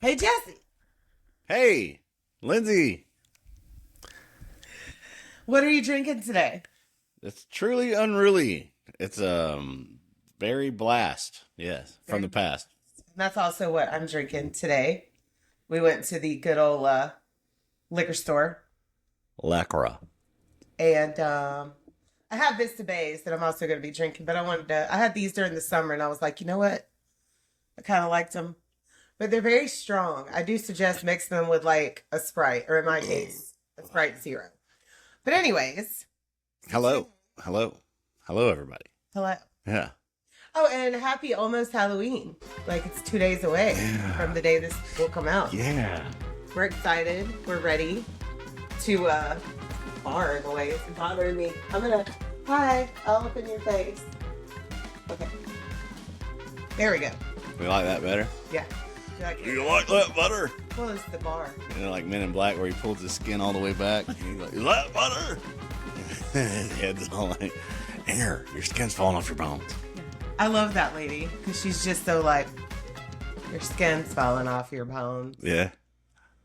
Hey, Jesse. Hey, Lindsay. What are you drinking today? It's truly unruly. It's berry blast. Yes, from the past. That's also what I'm drinking today. We went to the good old liquor store. Lacra. And I have Vista Bays that I'm also going to be drinking. But I had these during the summer. And I was like, you know what? I kind of liked them. But they're very strong. I do suggest mixing them with like a Sprite. Or in my case, a Sprite Zero. But anyways. Hello, everybody. Hello. Yeah. Oh, and happy almost Halloween. Like it's 2 days away from the day this will come out. Yeah. We're excited. We're ready to bar in the way. It's bothering me. Hi, I'll open your face. Okay. There we go. We like that better? Yeah. You like that better? Well, it's the bar. You know, like Men in Black where he pulls his skin all the way back. And he's like, you like that better? His head's all like, air, your skin's falling off your bones. I love that lady because she's just so like, your skin's falling off your bones. Yeah.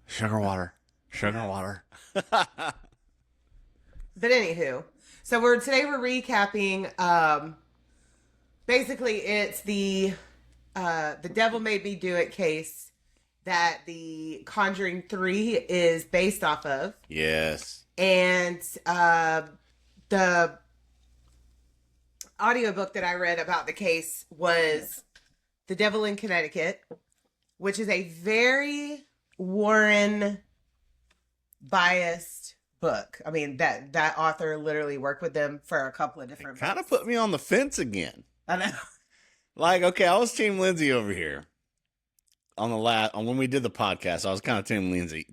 Sugar water. But anywho, so today we're recapping. Basically, it's the Devil Made Me Do It case that the Conjuring 3 is based off of. Yes. And the audiobook that I read about the case was The Devil in Connecticut, which is a very Warren biased book. I mean, that author literally worked with them for a couple of different Kind of put me on the fence again. I know. Like, okay, I was Team Lindsay over here on when we did the podcast. I was kind of Team Lindsay,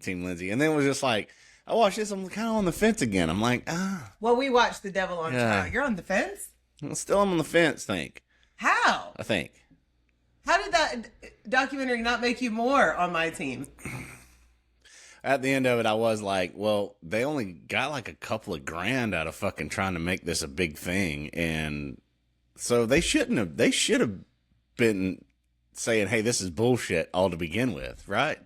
and then it was just like I watched this. I'm kind of on the fence again. I'm like, Well, we watched The Devil on Trial. You're on the fence? Still, I'm on the fence. I think. How did that documentary not make you more on my team? At the end of it, I was like, well, they only got like a couple of grand out of fucking trying to make this a big thing, and so they should have been saying, hey, this is bullshit all to begin with, right?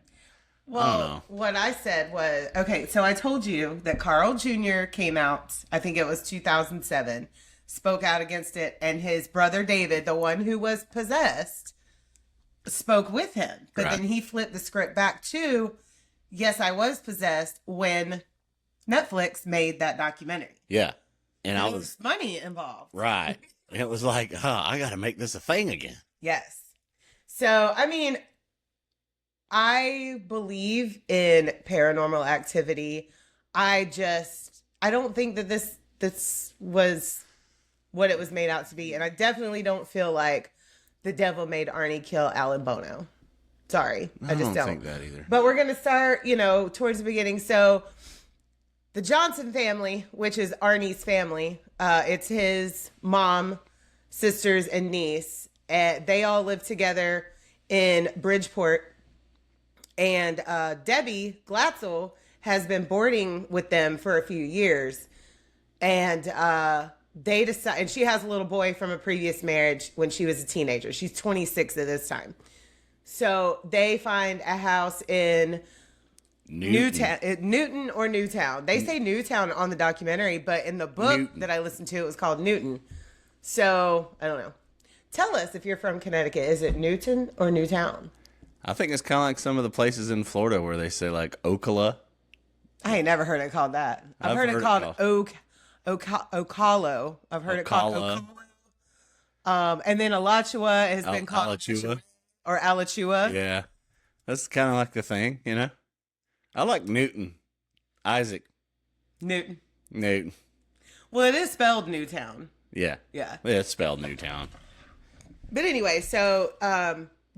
Well, what I said was, okay, so I told you that Carl Jr. came out, I think it was 2007, spoke out against it, and his brother David, the one who was possessed, spoke with him. But then he flipped the script back to, yes, I was possessed when Netflix made that documentary. Yeah. And there was money involved. Right. And it was like, I got to make this a thing again. Yes. So, I mean, I believe in paranormal activity. I don't think that this was what it was made out to be. And I definitely don't feel like the devil made Arne kill Alan Bono. Sorry. I just don't think that either. But we're going to start, towards the beginning. So the Johnson family, which is Arne's family, it's his mom, sisters, and niece. They all live together in Bridgeport. And Debbie Glatzel has been boarding with them for a few years. And they decide, and she has a little boy from a previous marriage when she was a teenager. She's 26 at this time. So they find a house in Newtown or Newtown. They say Newtown on the documentary, but in the book that I listened to, it was called Newton. So I don't know. Tell us if you're from Connecticut. Is it Newton or Newtown? I think it's kind of like some of the places in Florida where they say like Ocala. I ain't never heard it called that. I've heard it called Ocala. I've heard it called Ocala. And then Alachua has been called Alachua. Or Alachua. Yeah. That's kind of like the thing, I like Newton. Isaac. Newton. Well, it is spelled Newtown. Yeah. Yeah. It's spelled Newtown. But anyway, so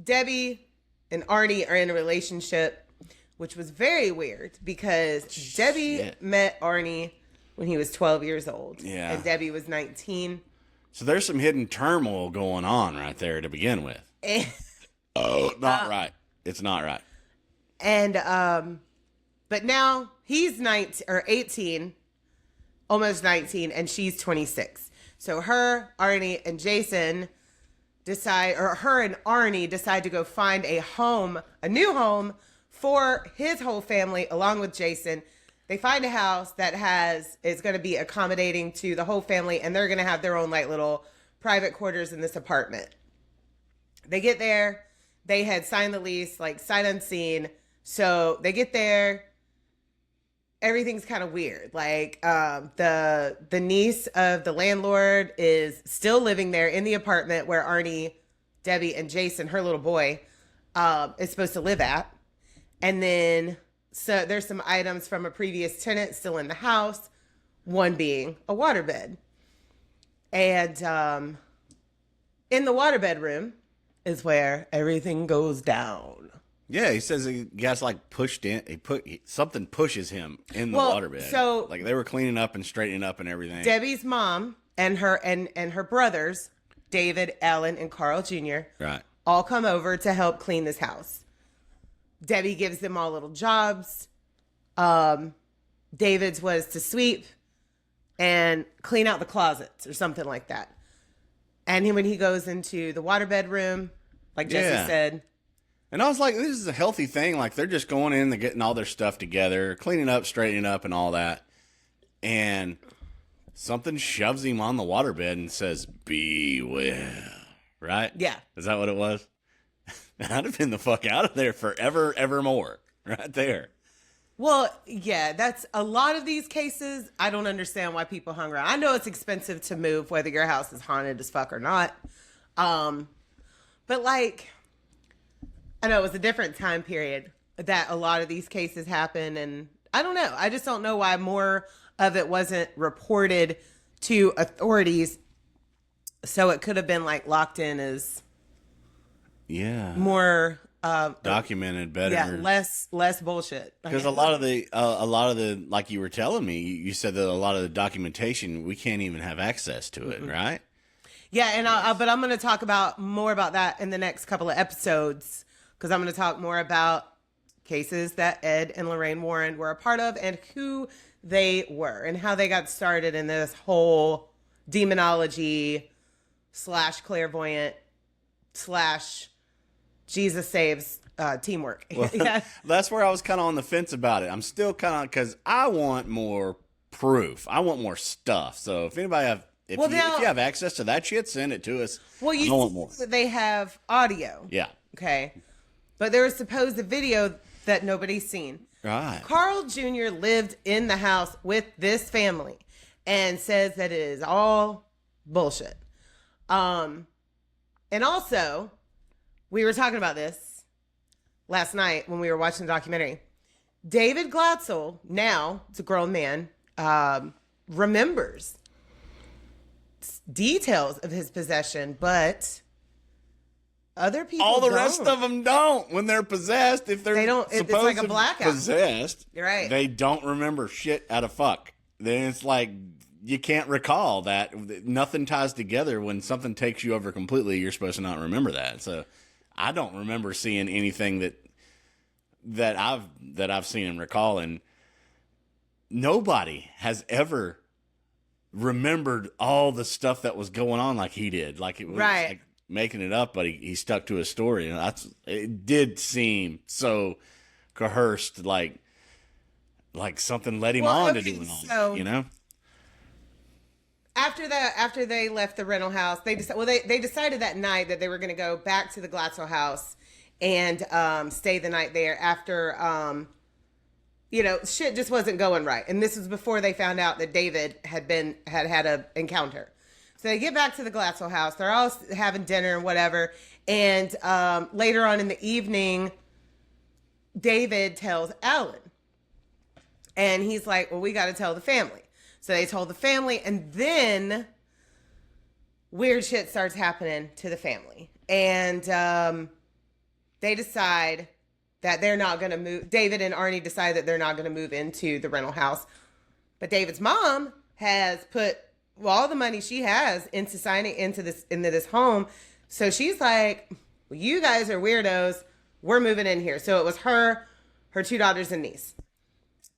Debbie and Arne are in a relationship, which was very weird because Debbie met Arne when he was 12 years old. Yeah. And Debbie was 19. So there's some hidden turmoil going on right there to begin with. Not right. It's not right. And but now he's 19 or 18, almost 19, and she's 26. So her, Arne, and Jason her and Arnie decide to go find a new home for his whole family, along with Jason. They find a house that is going to be accommodating to the whole family, and they're going to have their own like little private quarters in this apartment. They get there. They had signed the lease, like sight unseen. So they get there. Everything's kind of weird. Like the niece of the landlord is still living there in the apartment where Arnie, Debbie, and Jason, her little boy, is supposed to live at. And then so there's some items from a previous tenant still in the house, one being a waterbed. And in the waterbed room is where everything goes down. Yeah, he says he gets like pushed in. Something pushes him in the waterbed. So like they were cleaning up and straightening up and everything. Debbie's mom and her brothers, David, Alan, and Carl Jr. Right. all come over to help clean this house. Debbie gives them all little jobs. David's was to sweep and clean out the closets or something like that. And when he goes into the waterbed room, like Jesse said. And I was like, this is a healthy thing. Like, they're just going in, they're getting all their stuff together, cleaning up, straightening up, and all that. And something shoves him on the waterbed and says, beware. Right? Yeah. Is that what it was? I'd have been the fuck out of there forever, evermore. Right there. Well, yeah, that's a lot of these cases. I don't understand why people hung around. I know it's expensive to move, whether your house is haunted as fuck or not. But like, I know it was a different time period that a lot of these cases happen. And I don't know. I just don't know why more of it wasn't reported to authorities. So it could have been like locked in as more documented better. Yeah, less bullshit. Because a lot of the like you were telling me, you said that a lot of the documentation we can't even have access to it, right? Yeah, and but I'm going to talk more about that in the next couple of episodes, because I'm going to talk more about cases that Ed and Lorraine Warren were a part of and who they were and how they got started in this whole demonology / clairvoyant / Jesus saves teamwork. Well, that's where I was kind of on the fence about it. I'm still kind of, because I want more proof. I want more stuff. So if anybody if you have access to that shit, send it to us. Well, you want more. They have audio. Yeah. Okay. But there was supposed a video that nobody's seen. Right. Carl Jr. lived in the house with this family and says that it is all bullshit. And also, we were talking about this last night when we were watching the documentary. David Glatzel, now it's a grown man, remembers details of his possession, but other people all the don't. rest of them don't. When they're possessed, if they don't, it's like a blackout. Possessed, you're right. They don't remember shit out of fuck. Then it's like you can't recall that. Nothing ties together. When something takes you over completely, you're supposed to not remember that. So I don't remember seeing anything that I've seen and recall, and nobody has ever remembered all the stuff that was going on like he did. Like it was like making it up, but he stuck to his story, and it did seem so coerced, like something led him on to doing all. So, you know. After they left the rental house, they decided that night that they were going to go back to the Glatzel house and stay the night there after shit just wasn't going right. And this was before they found out that David had an encounter. So they get back to the Glatzel house. They're all having dinner and whatever. And later on in the evening, David tells Alan. And he's like, well, we got to tell the family. So they told the family, and then weird shit starts happening to the family. And they decide that they're not going to move. David and Arnie decide that they're not going to move into the rental house. But David's mom has put all the money she has into signing into this home. So she's like, well, you guys are weirdos. We're moving in here. So it was her 2 daughters and niece.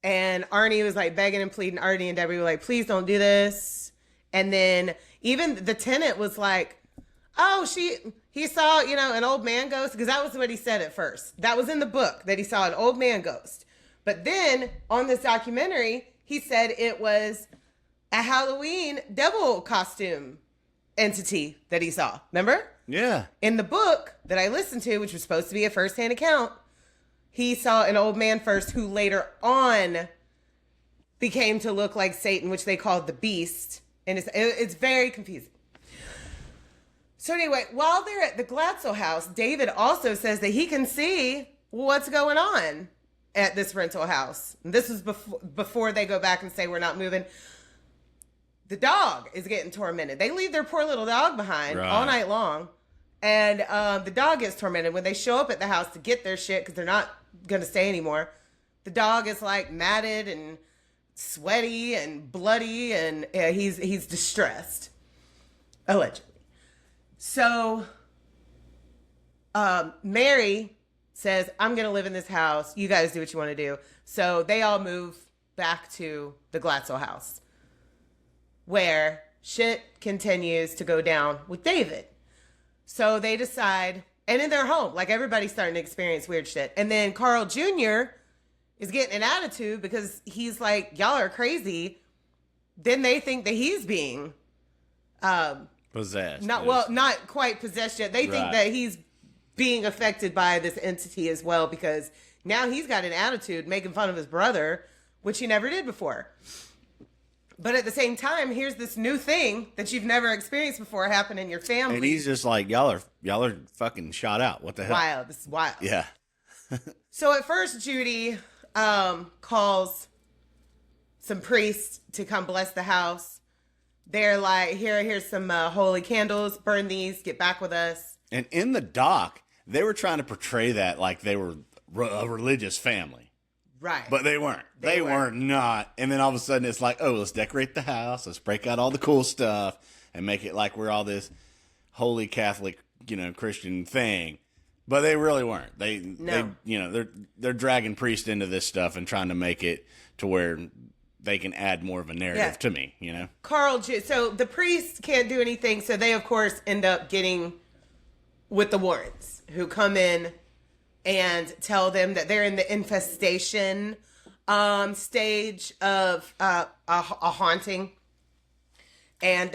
And Arnie was like begging and pleading. Arnie and Debbie were like, please don't do this. And then even the tenant was like, oh, he saw, an old man ghost, because that was what he said at first. That was in the book, that he saw an old man ghost. But then on this documentary, he said it was a Halloween devil costume entity that he saw. Remember? Yeah. In the book that I listened to, which was supposed to be a first-hand account, he saw an old man first who later on became to look like Satan, which they called the Beast. And it's very confusing. So anyway, while they're at the Glatzel house, David also says that he can see what's going on at this rental house. And this was before they go back and say, we're not moving. The dog is getting tormented. They leave their poor little dog behind all night long. And the dog gets tormented. When they show up at the house to get their shit, because they're not going to stay anymore, the dog is like matted and sweaty and bloody, and he's distressed, allegedly. So Mary says, I'm going to live in this house. You guys do what you want to do. So they all move back to the Glatzel house, where shit continues to go down with David. So they decide, and in their home, like everybody's starting to experience weird shit. And then Carl Jr. is getting an attitude because he's like, y'all are crazy. Then they think that he's being possessed. Not quite possessed yet. They think that he's being affected by this entity as well, because now he's got an attitude making fun of his brother, which he never did before. But at the same time, here's this new thing that you've never experienced before happen in your family. And he's just like, y'all are fucking shot out. What the hell? Wild. This is wild. Yeah. So at first, Judy calls some priests to come bless the house. They're like, here's some holy candles. Burn these. Get back with us. And in the doc, they were trying to portray that like they were a religious family. Right. But they weren't. They weren't not. And then all of a sudden it's like, oh, let's decorate the house. Let's break out all the cool stuff and make it like we're all this holy Catholic, Christian thing. But they really weren't. They're dragging priests into this stuff and trying to make it to where they can add more of a narrative to me, So the priests can't do anything. So they, of course, end up getting with the Warrens, who come in and tell them that they're in the infestation stage of a haunting. And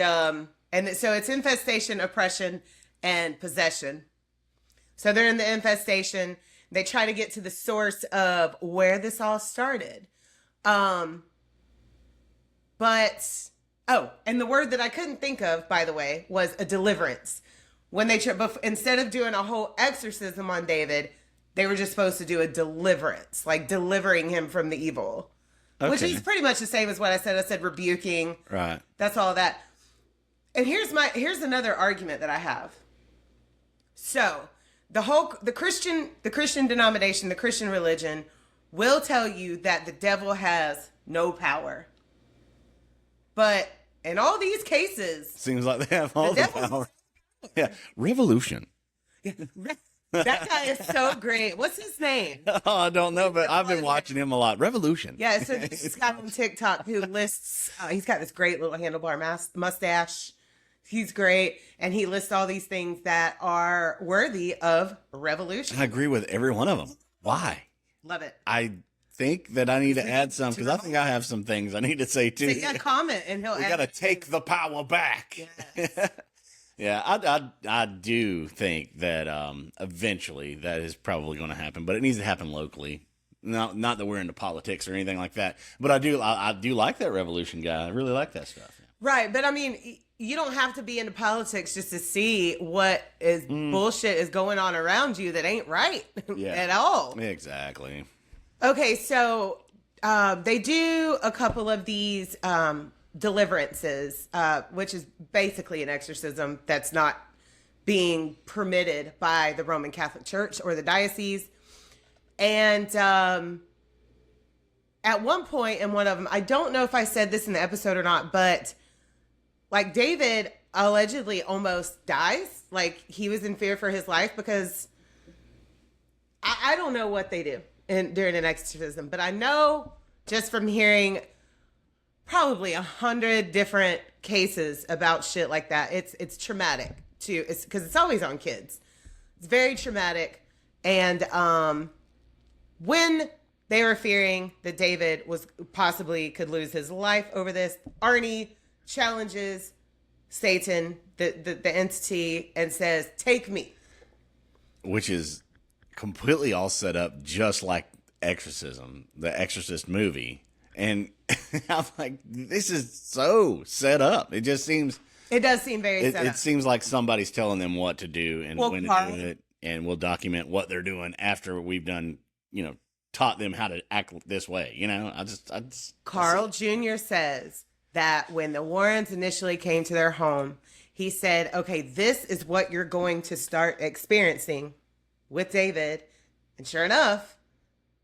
so it's infestation, oppression, and possession. So they're in the infestation. They try to get to the source of where this all started. And the word that I couldn't think of, by the way, was a deliverance. When they instead of doing a whole exorcism on David, they were just supposed to do a deliverance, like delivering him from the evil, which is pretty much the same as what I said. I said rebuking. Right. That's all that. And here's another argument that I have. So the Christian denomination, the Christian religion will tell you that the devil has no power. But in all these cases, seems like they have all the power. Yeah. Revolution. Yeah. That guy is so great. What's his name? Oh, I don't know, but I've been watching him a lot. Revolution. Yeah, so this guy on TikTok who lists, he's got this great little handlebar mustache. He's great. And he lists all these things that are worthy of revolution. I agree with every one of them. Why? Love it. I think that I need to add some, because I think I have some things I need to say too. So comment and he'll We got to take the power back. Yes. Yeah, I do think that eventually that is probably going to happen, but it needs to happen locally. Not that we're into politics or anything like that, but I do like that revolution guy. I really like that stuff. Yeah. Right, but I mean, you don't have to be into politics just to see what is bullshit is going on around you that ain't right at all. Exactly. Okay, so they do a couple of these deliverances, which is basically an exorcism that's not being permitted by the Roman Catholic Church or the diocese. And at one point in one of them, I don't know if I said this in the episode or not, but like David allegedly almost dies. Like he was in fear for his life because I don't know what they do during an exorcism, but I know just from hearing probably 100 different cases about shit like that. It's traumatic to, because it's always on kids. It's very traumatic. And when they were fearing that David was possibly could lose his life over this, Arne challenges Satan, the entity, and says, "Take me." Which is completely all set up just like Exorcism, the Exorcist movie. And I'm like, this is so set up. It just seems... It does seem very set up. It seems like somebody's telling them what to do and when to do it. And we'll document what they're doing after we've done, taught them how to act this way. Carl Jr. says that when the Warrens initially came to their home, he said, okay, this is what you're going to start experiencing with David. And sure enough,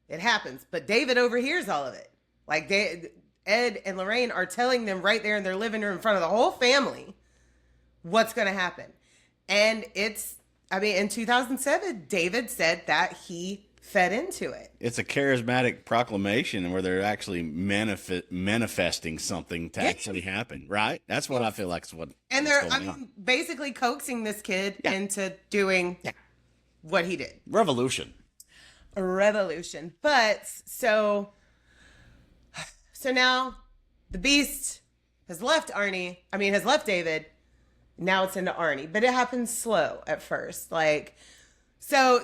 it happens. But David overhears all of it. Like Ed and Lorraine are telling them right there in their living room in front of the whole family what's going to happen. And in 2007, David said that he fed into it. It's a charismatic proclamation where they're actually manifesting something to actually happen, right? That's what I feel like is what. And they're basically coaxing this kid into doing what he did. Revolution. A revolution. But so now the beast has left David. Now it's into Arne, but it happens slow at first. So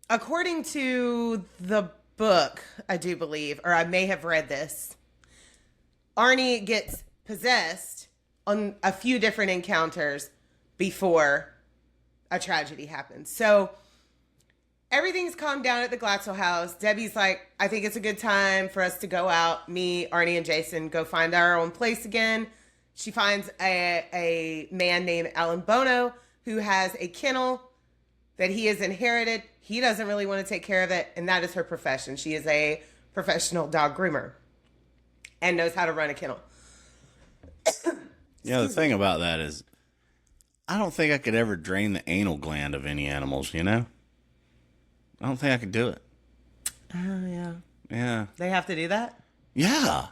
according to the book, I do believe, or I may have read this, Arne gets possessed on a few different encounters before a tragedy happens. So everything's calmed down at the Glatzel house. Debbie's like, I think it's a good time for us to go out, me, Arne, and Jason, go find our own place again. She finds a man named Alan Bono who has a kennel that he has inherited. He doesn't really want to take care of it, and that is her profession. She is a professional dog groomer and knows how to run a kennel. The thing about that is I don't think I could ever drain the anal gland of any animals, I don't think I could do it. Oh, yeah. Yeah. They have to do that? Yeah.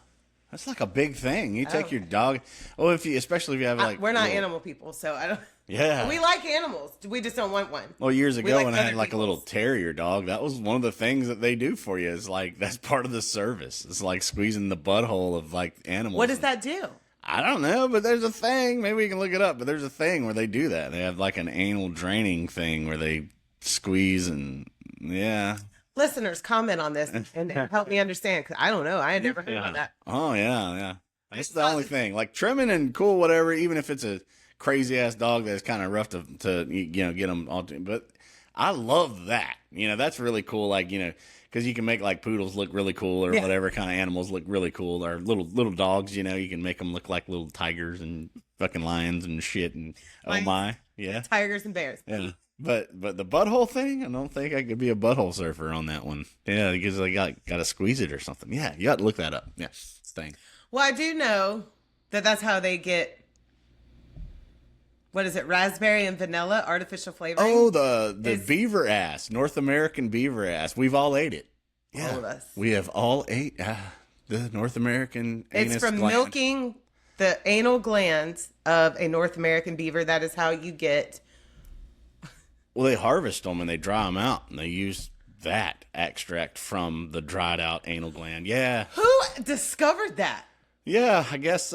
That's like a big thing. You take your dog. Oh, especially if you have we're not animal people, so I don't. Yeah. We like animals. We just don't want one. Well, years ago when I had a little terrier dog, that was one of the things that they do for you. Is that's part of the service. It's like squeezing the butthole of animals. What does that do? I don't know, but there's a thing. Maybe we can look it up. But there's a thing where they do that. They have an anal draining thing where they squeeze and yeah. Listeners, comment on this and help me understand, because I don't know. I had never heard of that. Oh, yeah. That's the only thing. Trimming and cool, whatever, even if it's a crazy-ass dog that's kind of rough to get them all. But I love that. That's really cool, because you can make, poodles look really cool or whatever kind of animals look really cool. Or little dogs, you can make them look like little tigers and fucking lions and shit. And oh, my. Yeah. Tigers and bears. Yeah. But the butthole thing, I don't think I could be a butthole surfer on that one. Yeah, because I got to squeeze it or something. Yeah, you got to look that up. Yeah, thing. Well, I do know that's how they get, what is it, raspberry and vanilla artificial flavoring? Oh, the beaver ass, North American beaver ass. We've all ate it. Yeah, all of us. We have all ate the North American anus It's from gland. Milking the anal glands of a North American beaver. That is how you get... Well, they harvest them and they dry them out, and they use that extract from the dried out anal gland. Yeah. Who discovered that? Yeah, I guess,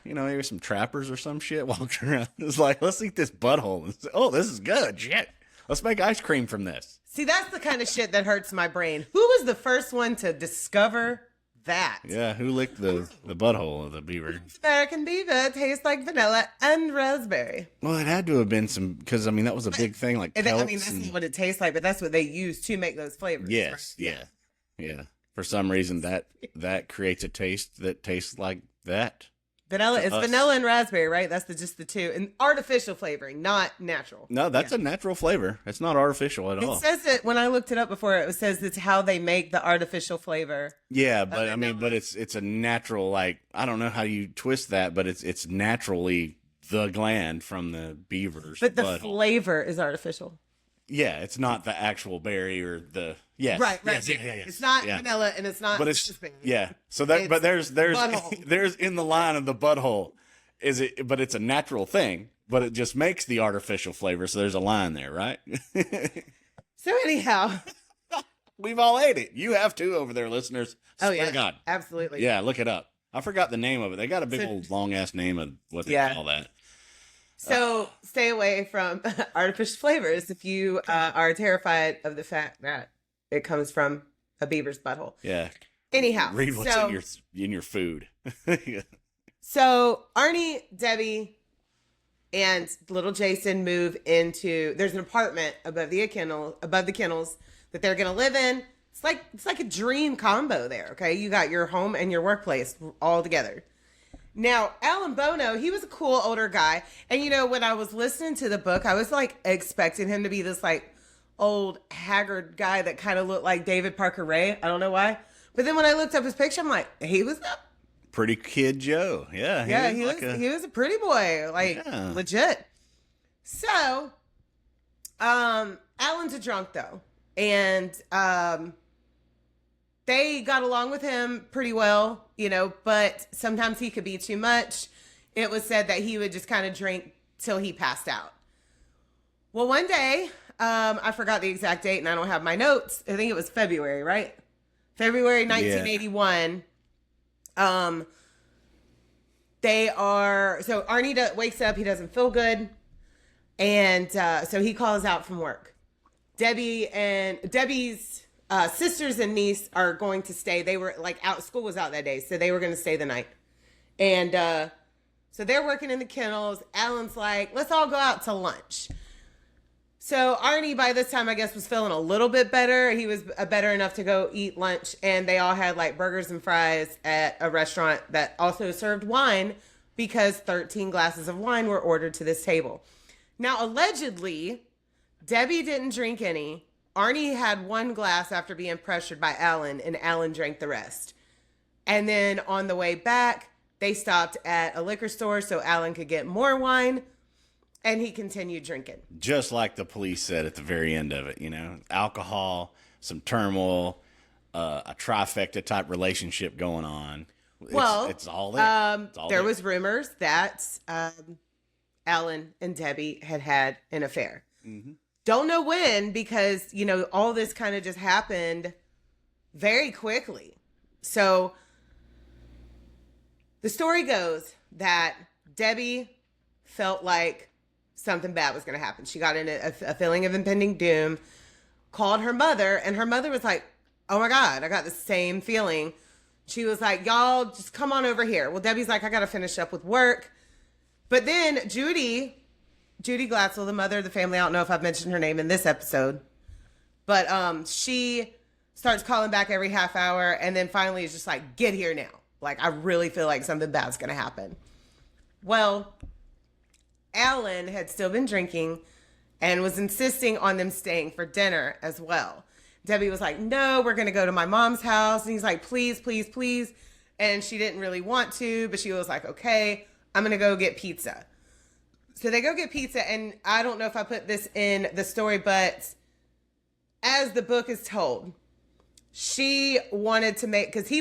maybe some trappers or some shit walking around. It's let's eat this butthole. Oh, this is good. Shit. Let's make ice cream from this. See, that's the kind of shit that hurts my brain. Who was the first one to discover that? Yeah, who licked the butthole of the beaver? American beaver tastes like vanilla and raspberry. Well, it had to have been some, because that was a big thing. That's not what it tastes like, but that's what they use to make those flavors. Yes, right? yeah. For some reason, that creates a taste that tastes like that. Vanilla is vanilla and raspberry, right? That's just the two, and artificial flavoring, not natural. No, that's a natural flavor. It's not artificial at all. It says it when I looked it up before. It says it's how they make the artificial flavor. Yeah, but but it's a natural. I don't know how you twist that, but it's naturally the gland from the beaver's. But the flavor is artificial. Yeah, it's not the actual berry or the right. Yes. It's not vanilla and it's not. But it's So there's in the line of the butthole. But it's a natural thing. but it just makes the artificial flavor. So there's a line there, right? So anyhow, we've all ate it. You have too over there, listeners. oh Swear yeah, to God. absolutely. Yeah, look it up. I forgot the name of it. They got a big old long ass name of what they call that. So stay away from artificial flavors if you are terrified of the fact that it comes from a beaver's butthole. Yeah. Anyhow, read what's in your food. So Arnie, Debbie, and little Jason move into. There's an apartment above the kennels that they're gonna live in. It's like a dream combo there. Okay, you got your home and your workplace all together. Now, Alan Bono, he was a cool older guy. And, you know, when I was listening to the book, I was, like, expecting him to be this, like, old, haggard guy that kind of looked like David Parker Ray. I don't know why. But then when I looked up his picture, I'm like, he was a pretty kid Joe. Yeah. He was a pretty boy. Like, legit. So, Alan's a drunk, though. And, they got along with him pretty well, you know, but sometimes he could be too much. It was said that he would just kind of drink till he passed out. Well, one day, I forgot the exact date and I don't have my notes. I think it was February, right? February 1981. Yeah. So Arnie wakes up, he doesn't feel good. And so he calls out from work. Debbie's sisters and niece are going to stay. They were like out, school was out that day, so they were going to stay the night. And so they're working in the kennels. Alan's like, let's all go out to lunch. So Arnie, by this time, I guess, was feeling a little bit better. He was better enough to go eat lunch, and they all had like burgers and fries at a restaurant that also served wine because 13 glasses of wine were ordered to this table. Now, allegedly, Debbie didn't drink any. Arnie had one glass after being pressured by Alan, and Alan drank the rest. And then on the way back, they stopped at a liquor store so Alan could get more wine, and he continued drinking. Just like the police said at the very end of it, you know, alcohol, some turmoil, a trifecta type relationship going on. It's all there. There was rumors that Alan and Debbie had an affair. Mm-hmm. Don't know when, because, you know, all this kind of just happened very quickly. So the story goes that Debbie felt like something bad was going to happen. She got in a feeling of impending doom, called her mother, and her mother was like, oh my God, I got the same feeling. She was like, y'all just come on over here. Well, Debbie's like, I got to finish up with work. But then Judy Glatzel, the mother of the family, I don't know if I've mentioned her name in this episode, but she starts calling back every half hour, and then finally is just like, get here now. Like, I really feel like something bad's going to happen. Well, Alan had still been drinking and was insisting on them staying for dinner as well. Debbie was like, no, we're going to go to my mom's house. And he's like, please, please, please. And she didn't really want to, but she was like, okay, I'm going to go get pizza. So they go get pizza, and I don't know if I put this in the story, but as the book is told, she wanted to make, because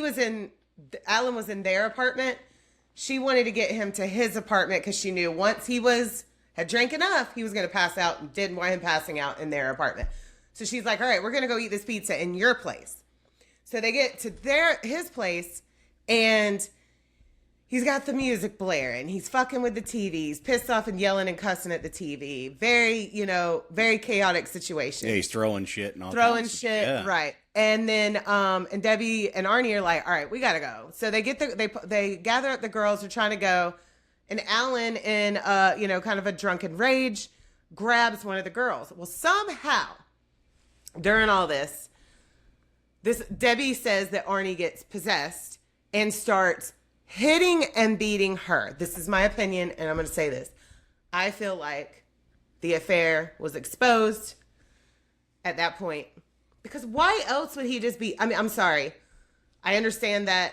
Alan was in their apartment. She wanted to get him to his apartment because she knew once he had drank enough, he was going to pass out, and didn't want him passing out in their apartment. So she's like, all right, we're going to go eat this pizza in your place. So they get to his place, and he's got the music blaring. He's fucking with the TV. He's pissed off and yelling and cussing at the TV. Very chaotic situation. Yeah, he's throwing shit and all throwing shit, yeah. Right. And then and Debbie and Arnie are like, all right, we gotta go. So they they gather up the girls who are trying to go, and Alan, in kind of a drunken rage, grabs one of the girls. Well, somehow during all this Debbie says that Arnie gets possessed and starts hitting and beating her. This is my opinion, and I'm going to say this. I feel like the affair was exposed at that point, because why else would he just be... I mean, I'm sorry. I understand that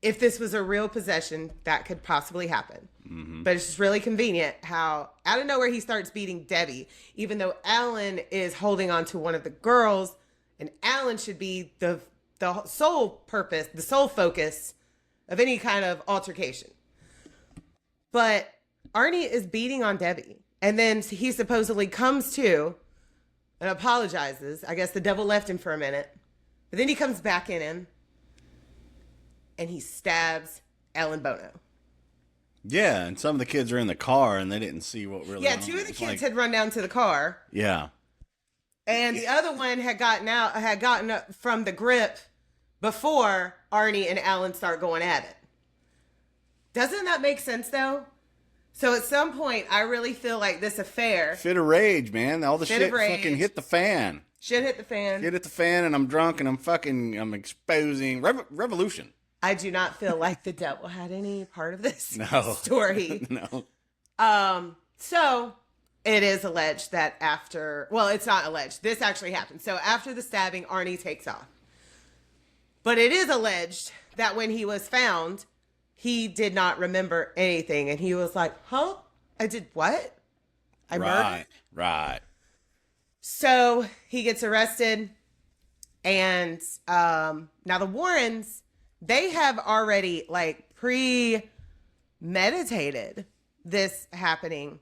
if this was a real possession, that could possibly happen. Mm-hmm. But it's just really convenient how out of nowhere he starts beating Debbie, even though Alan is holding on to one of the girls, and Alan should be the sole purpose, the sole focus of any kind of altercation. But Arnie is beating on Debbie. And then he supposedly comes to and apologizes. I guess the devil left him for a minute. But then he comes back in him and he stabs Alan Bono. Yeah, and some of the kids are in the car and they didn't see what really. Yeah, two of the kids had run down to the car. Yeah. And the other one had gotten up from the grip before Arnie and Alan start going at it. Doesn't that make sense though? So at some point, I really feel like this affair. Fit of rage, man. All the shit fucking hit the fan. Shit hit the fan. Shit hit the fan, and I'm drunk, and I'm exposing revolution. I do not feel like the devil had any part of this story. No. So it is alleged that it's not alleged. This actually happened. So after the stabbing, Arnie takes off. But it is alleged that when he was found, he did not remember anything. And he was like, huh? I did what? I murdered? Right. So he gets arrested. And now the Warrens, they have already like premeditated this happening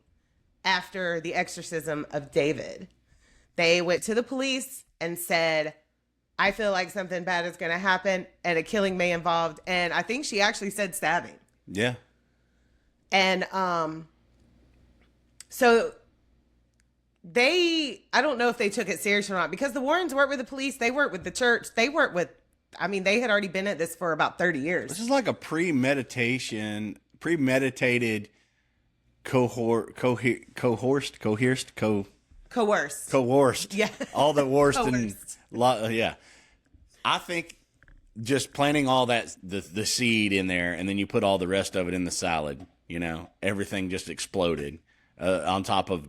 after the exorcism of David. They went to the police and said, I feel like something bad is going to happen and a killing may involved. And I think she actually said stabbing. Yeah. And so I don't know if they took it serious or not, because the Warrens work with the police. They work with the church. They work with, they had already been at this for about 30 years. This is like a premeditated, coerced. Yeah. All the worst. Yeah. I think just planting all that, the seed in there, and then you put all the rest of it in the salad, everything just exploded on top of,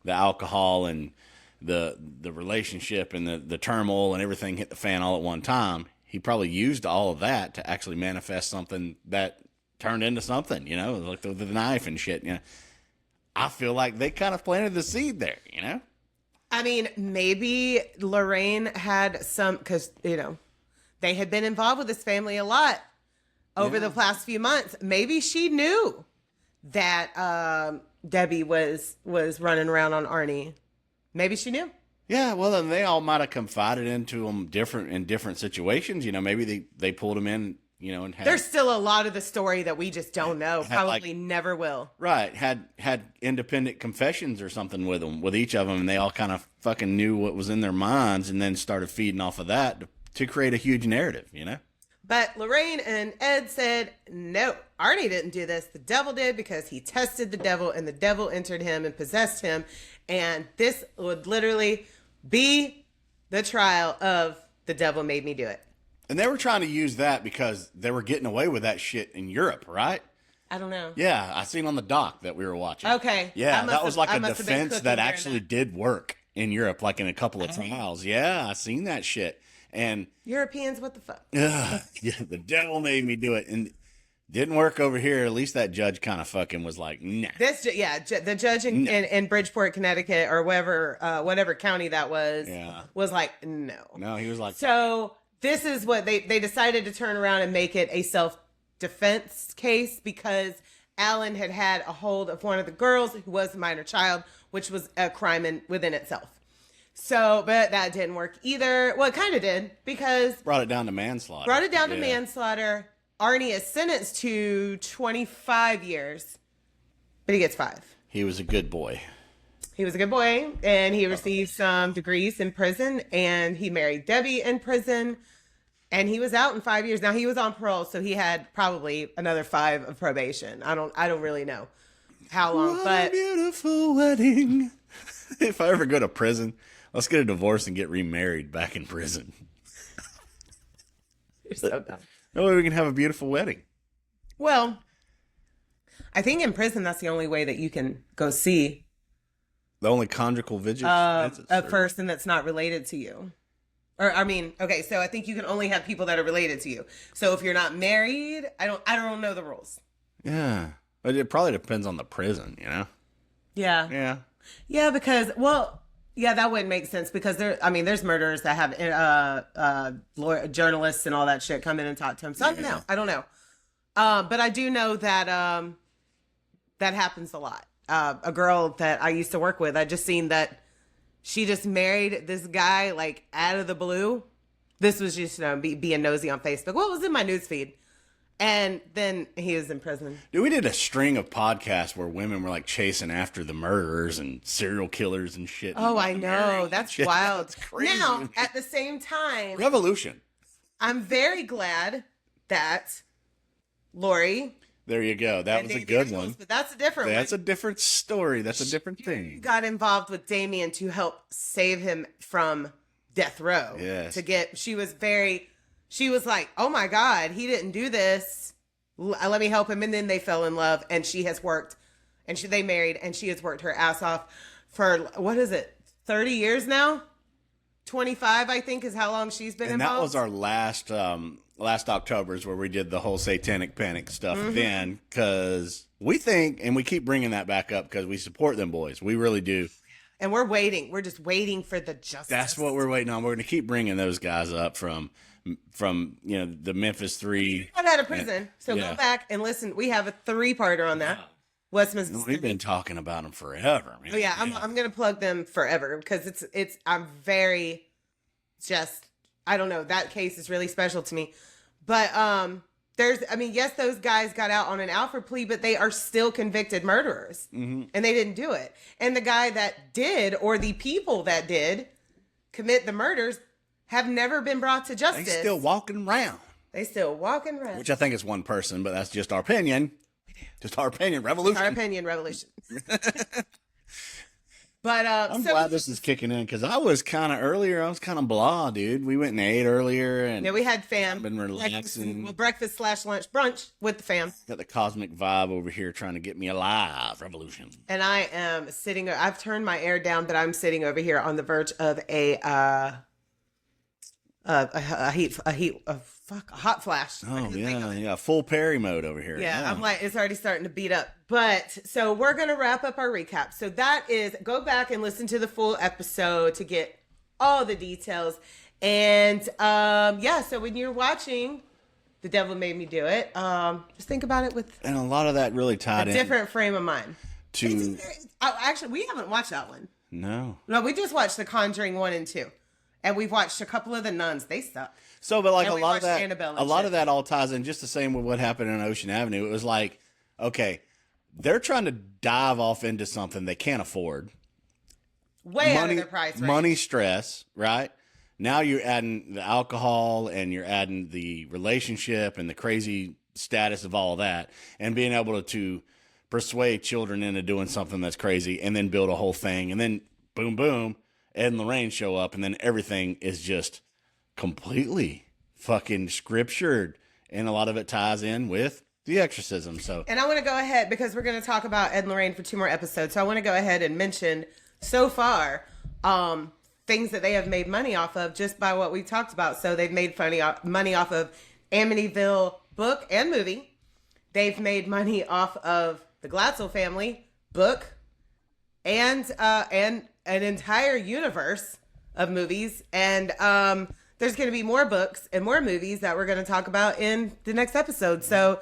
the alcohol and the relationship and the turmoil and everything hit the fan all at one time. He probably used all of that to actually manifest something that turned into something, like the knife and shit. I feel like they kind of planted the seed there, Maybe Lorraine had some, because, they had been involved with this family a lot over the past few months. Maybe she knew that Debbie was running around on Arnie. Maybe she knew. Yeah, well, then they all might have confided into him in different situations. Maybe they pulled him in, and had... There's still a lot of the story that we just don't know. Probably never will. Right. Had independent confessions or something with each of them, and they all kind of fucking knew what was in their minds and then started feeding off of that to create a huge narrative, But Lorraine and Ed said, no, Arnie didn't do this. The devil did, because he tested the devil and the devil entered him and possessed him. And this would literally be the trial of the devil made me do it. And they were trying to use that because they were getting away with that shit in Europe, right? I don't know. Yeah, I seen on the doc that we were watching. Okay. Yeah, that was like a defense that actually did work in Europe, like in a couple of trials. Yeah, I seen that shit. And Europeans, what the fuck? Yeah, the devil made me do it. And didn't work over here. At least that judge kind of fucking was like, nah. The judge in Bridgeport, Connecticut, or whatever county that was like, no. No, he was like... So this is what they decided to turn around and make it a self-defense case, because Alan had a hold of one of the girls who was a minor child, which was a crime within itself. So, but that didn't work either. Well, it kind of did, because... Brought it down to manslaughter. Manslaughter. Arnie is sentenced to 25 years, but he gets 5. He was a good boy. And he received some degrees in prison, and he married Debbie in prison, and he was out in 5 years. Now, he was on parole, so he had probably another 5 of probation. I don't really know how long, what a beautiful wedding. If I ever go to prison, let's get a divorce and get remarried back in prison. You're so dumb. No way we can have a beautiful wedding. Well, I think in prison, that's the only way that you can go see the only conjugal visits a person that's not related to you. So I think you can only have people that are related to you. So if you're not married, I don't know the rules. Yeah. But it probably depends on the prison, Yeah. Yeah, because, that wouldn't make sense, because there's murderers that have journalists and all that shit come in and talk to him. So I don't know. But I do know that that happens a lot. A girl that I used to work with, I just seen that she just married this guy like out of the blue. This was just being nosy on Facebook. Well, it was in my newsfeed. And then he was in prison. Dude, we did a string of podcasts where women were like chasing after the murderers and serial killers and shit. Oh, I know. That's wild. That's crazy. Now, at the same time, Revolution. I'm very glad that Lori. There you go. That was a good one. But that's a different one. That's a different story. That's a different thing. Got involved with Damien to help save him from death row. Yes. She was like, oh my God, he didn't do this. Let me help him. And then they fell in love, and she has worked, and they married, and she has worked her ass off for, what is it, 30 years now? 25, I think, is how long she's been involved. And that was our last October's where we did the whole satanic panic stuff then, because we think, and we keep bringing that back up because we support them boys. We really do. And we're waiting. We're just waiting for the justice. That's what we're waiting on. We're going to keep bringing those guys up from the Memphis 3. Got out of prison. So yeah. Go back and listen. We have a 3-parter on that. West Mississippi. We've been talking about them forever. Man. Oh yeah, I'm gonna plug them forever because I'm very just, I don't know, that case is really special to me. But yes, those guys got out on an Alford plea, but they are still convicted murderers, and they didn't do it. And the guy that did, or the people that did commit the murders, have never been brought to justice. They still walking around. Which I think is one person, but that's just our opinion. Just our opinion. Revolution. Our opinion, revolution. But I'm glad this is kicking in because I was kind of blah, dude. We went and ate earlier, and we had fam. Been relaxing. Breakfast / lunch brunch with the fam. Got the cosmic vibe over here trying to get me alive. Revolution. And I am sitting. I've turned my air down, but I'm sitting over here on the verge of a hot flash. Oh yeah, full Perry mode over here. Yeah, I'm like, it's already starting to beat up. But so we're gonna wrap up our recap. So that is, go back and listen to the full episode to get all the details. And so when you're watching The Devil Made Me Do It, just think about it with and a lot of that really tied in different frame of mind. To actually, we haven't watched that one. No, we just watched The Conjuring 1 and 2. And we've watched a couple of the nuns. They suck. So, but like and a lot of that all ties in just the same with what happened in Ocean Avenue. It was like, okay, they're trying to dive off into something they can't afford. Out of their price range. Money stress, right? Now you're adding the alcohol and you're adding the relationship and the crazy status of all that and being able to persuade children into doing something that's crazy and then build a whole thing. And then boom, boom. Ed and Lorraine show up, and then everything is just completely fucking scriptured, and a lot of it ties in with the exorcism. So, and I want to go ahead because we're going to talk about Ed and Lorraine for 2 more episodes. So I want to go ahead and mention so far things that they have made money off of just by what we talked about. So they've made money off of Amityville book and movie. They've made money off of the Glatzel family book and an entire universe of movies. And there's going to be more books and more movies that we're going to talk about in the next episode. So,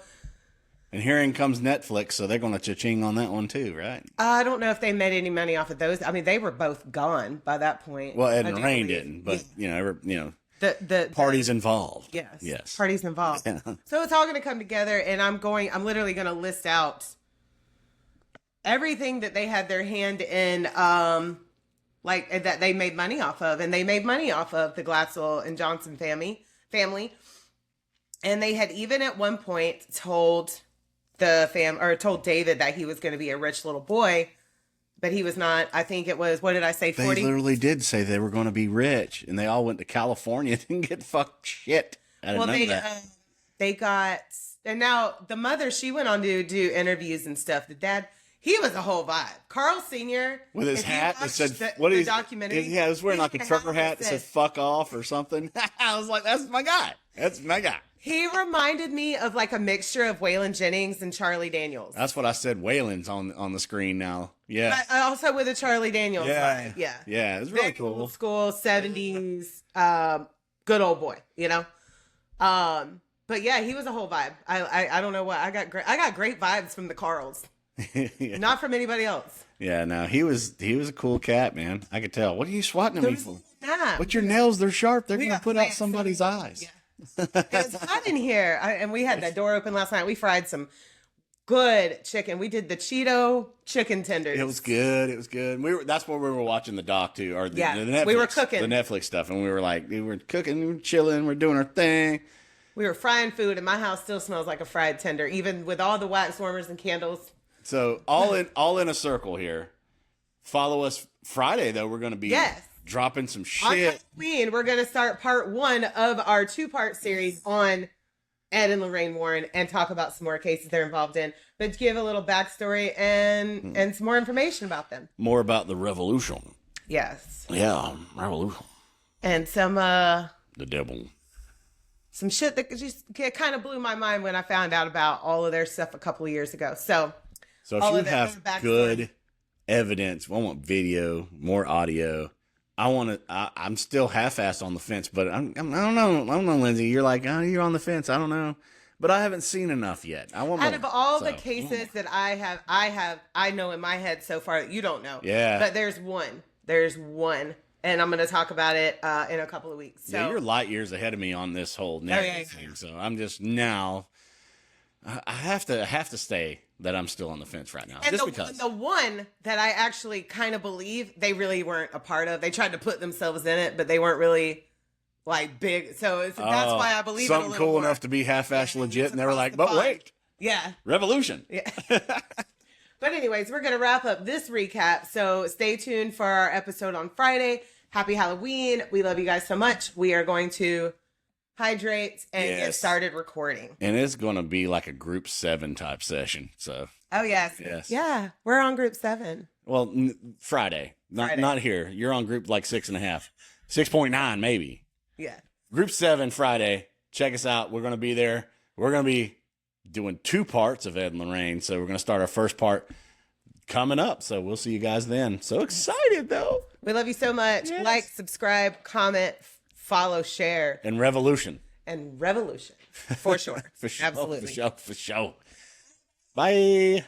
and herein comes Netflix, so they're going to cha-ching on that one too, right? I don't know if they made any money off of those. I mean, they were both gone by that point. Well, Ed and Lorraine didn't, but the parties involved. Yes. Parties involved. Yeah. So it's all going to come together, and I'm literally going to list out everything that they had their hand in, like that they made money off of, and they made money off of the Glatzel and Johnson family. And they had even at one point told told David that he was going to be a rich little boy, but he was not. I think it was, what did I say? 40? They literally did say they were going to be rich, and they all went to California and didn't get fucked shit. I didn't know that. They got, and now the mother, she went on to do interviews and stuff. The dad, he was a whole vibe. Carl Sr. with his hat that said, the documentary. Yeah, he was wearing like a trucker hat that said "fuck off" or something. I was like, "That's my guy. That's my guy." He reminded me of like a mixture of Waylon Jennings and Charlie Daniels. That's what I said. Waylon's on the screen now. Yeah. But also with a Charlie Daniels. Yeah. Yeah. Yeah. It was really cool. Old school 70s, good old boy, you know? But yeah, he was a whole vibe. I don't know what I got great vibes from the Carls. Yeah. Not from anybody else. Yeah, no, he was a cool cat, man. I could tell. What are you swatting at me for? Nah. What's your nails? They're sharp. They're going to put out plants. somebody's eyes. Yeah. It's hot in here. And we had that door open last night. We fried some good chicken. We did the Cheeto chicken tenders. It was good. It was good. That's where we were watching the doc too, or the Netflix, we were cooking the Netflix stuff, and we were cooking, we were chilling, we're doing our thing. We were frying food, and my house still smells like a fried tender, even with all the wax warmers and candles. So all in a circle here. Follow us Friday though. We're going to be dropping some shit. On Halloween, we're going to start part 1 of our 2-part series on Ed and Lorraine Warren and talk about some more cases they're involved in, but give a little backstory and some more information about them. More about the revolution. Yes. Yeah, revolution. And some the devil. Some shit that just kind of blew my mind when I found out about all of their stuff a couple of years ago. So if you have good evidence, I want video, more audio. I'm still half-assed on the fence, but I don't know, Lindsay. You're like, oh, you're on the fence. I don't know, but I haven't seen enough yet. I want more. Out of all the cases that I know in my head so far that you don't know. Yeah. But there's one, and I'm going to talk about it in a couple of weeks. So. Yeah, you're light years ahead of me on this whole narrative thing. So I'm just now. I have to stay that I'm still on the fence right now. And Just because. The one that I actually kind of believe they really weren't a part of. They tried to put themselves in it, but they weren't really like big. So that's why I believe something it a little cool more. enough to be half-assed legit, and they were like, but wait. Yeah. Revolution. Yeah. But anyways, we're going to wrap up this recap. So stay tuned for our episode on Friday. Happy Halloween. We love you guys so much. We are going to hydrate and get started recording. And it's going to be like a group 7 type session. So. Oh, yes. Yeah. We're on group 7. Well, Friday. Not here. You're on group like 6.5. 6.9 maybe. Yeah. Group 7 Friday. Check us out. We're going to be there. We're going to be doing 2 parts of Ed and Lorraine. So we're going to start our first part coming up. So we'll see you guys then. So excited though. We love you so much. Yes. Like, subscribe, comment, follow, share. And revolution. For sure. For sure. Absolutely. For sure. Bye.